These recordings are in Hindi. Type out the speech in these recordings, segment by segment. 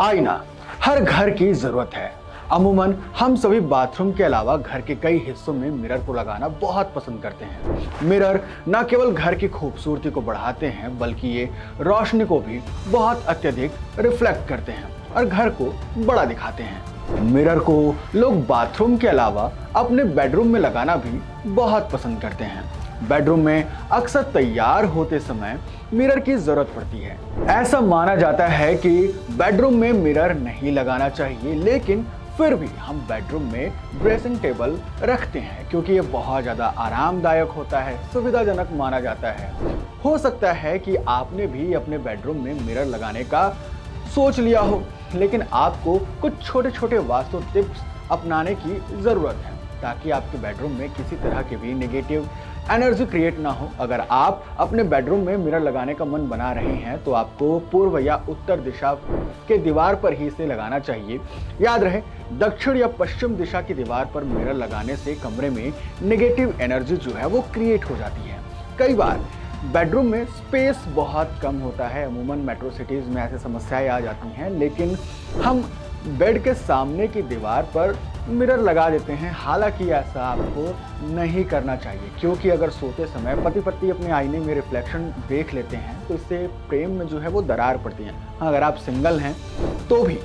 आईना हर घर की जरूरत है। अमूमन हम सभी बाथरूम के अलावा घर के कई हिस्सों में मिरर को लगाना बहुत पसंद करते हैं। मिरर न केवल घर की खूबसूरती को बढ़ाते हैं बल्कि ये रोशनी को भी बहुत अत्यधिक रिफ्लेक्ट करते हैं और घर को बड़ा दिखाते हैं। मिरर को लोग बाथरूम के अलावा अपने बेडरूम में लगाना भी बहुत पसंद करते हैं। बेडरूम में अक्सर तैयार होते समय मिरर की जरूरत पड़ती है। ऐसा माना जाता है कि बेडरूम में मिरर नहीं लगाना चाहिए, लेकिन फिर भी हम बेडरूम में ड्रेसिंग टेबल रखते हैं क्योंकि ये बहुत ज़्यादा आरामदायक होता है, सुविधाजनक माना जाता है। हो सकता है कि आपने भी अपने बेडरूम में मिरर लगाने का सोच लिया हो, लेकिन आपको कुछ छोटे छोटे वास्तु टिप्स अपनाने की ज़रूरत है ताकि आपके बेडरूम में किसी तरह की भी नेगेटिव एनर्जी क्रिएट ना हो। अगर आप अपने बेडरूम में मिरर लगाने का मन बना रहे हैं तो आपको पूर्व या उत्तर दिशा के दीवार पर ही इसे लगाना चाहिए। याद रहे, दक्षिण या पश्चिम दिशा की दीवार पर मिरर लगाने से कमरे में नेगेटिव एनर्जी जो है वो क्रिएट हो जाती है। कई बार बेडरूम में स्पेस बहुत कम होता है। अमूमन मेट्रो सिटीज़ में ऐसी समस्याएं आ जाती हैं, लेकिन हम बेड के सामने की दीवार पर मिरर लगा देते हैं। हालांकि ऐसा आपको नहीं करना चाहिए क्योंकि अगर सोते समय पति पत्नी अपने आईने में रिफ्लेक्शन देख लेते हैं तो इससे प्रेम में जो है वो दरार पड़ती है। अगर आप सिंगल हैं तो भी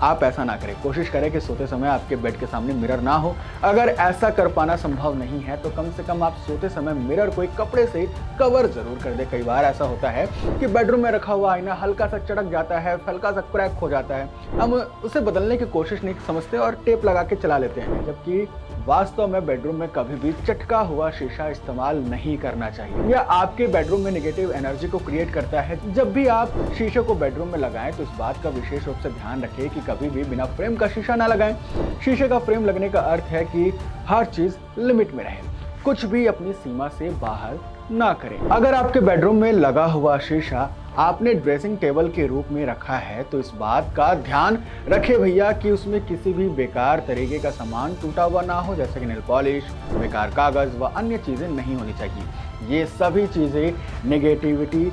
आप ऐसा ना करें। कोशिश करें कि सोते समय आपके बेड के सामने मिरर ना हो। अगर ऐसा कर पाना संभव नहीं है तो कम से कम आप सोते समय मिरर को एक कपड़े से कवर जरूर कर दें। कई बार ऐसा होता है कि बेडरूम में रखा हुआ आईना हल्का सा चटक जाता है, हल्का सा क्रैक हो जाता है। हम उसे बदलने की कोशिश नहीं समझते और टेप लगा के चला लेते हैं, जबकि वास्तव में बेडरूम में कभी भी चटका हुआ शीशा इस्तेमाल नहीं करना चाहिए। यह आपके बेडरूम में नेगेटिव एनर्जी को क्रिएट करता है। जब भी आप शीशे को बेडरूम में लगाएं तो इस बात का विशेष रूप से ध्यान रखें कि कभी भी बिना फ्रेम का शीशा ना लगाएं। शीशे का फ्रेम लगने का अर्थ है कि हर चीज लिमिट में रहे, कुछ भी अपनी सीमा से बाहर ना करें। अगर आपके बेडरूम में लगा हुआ शीशा आपने ड्रेसिंग टेबल के रूप में रखा है तो इस बात का ध्यान रखें भैया कि उसमें किसी भी बेकार तरीके का सामान टूटा हुआ ना हो, जैसे कि नेल पॉलिश, बेकार कागज व अन्य चीजें नहीं होनी चाहिए। ये सभी चीजें नेगेटिविटी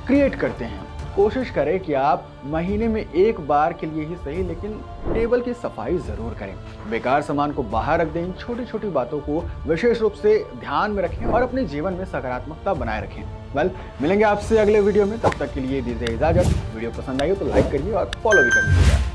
क्रिएट करते हैं। कोशिश करें कि आप महीने में एक बार के लिए ही सही, लेकिन टेबल की सफाई जरूर करें। बेकार सामान को बाहर रख दें। इन छोटी छोटी बातों को विशेष रूप से ध्यान में रखें और अपने जीवन में सकारात्मकता बनाए रखें। मिलेंगे आपसे अगले वीडियो में, तब तक के लिए दीजिए इजाजत। वीडियो पसंद आई हो तो लाइक करिए और फॉलो भी कर लीजिएगा।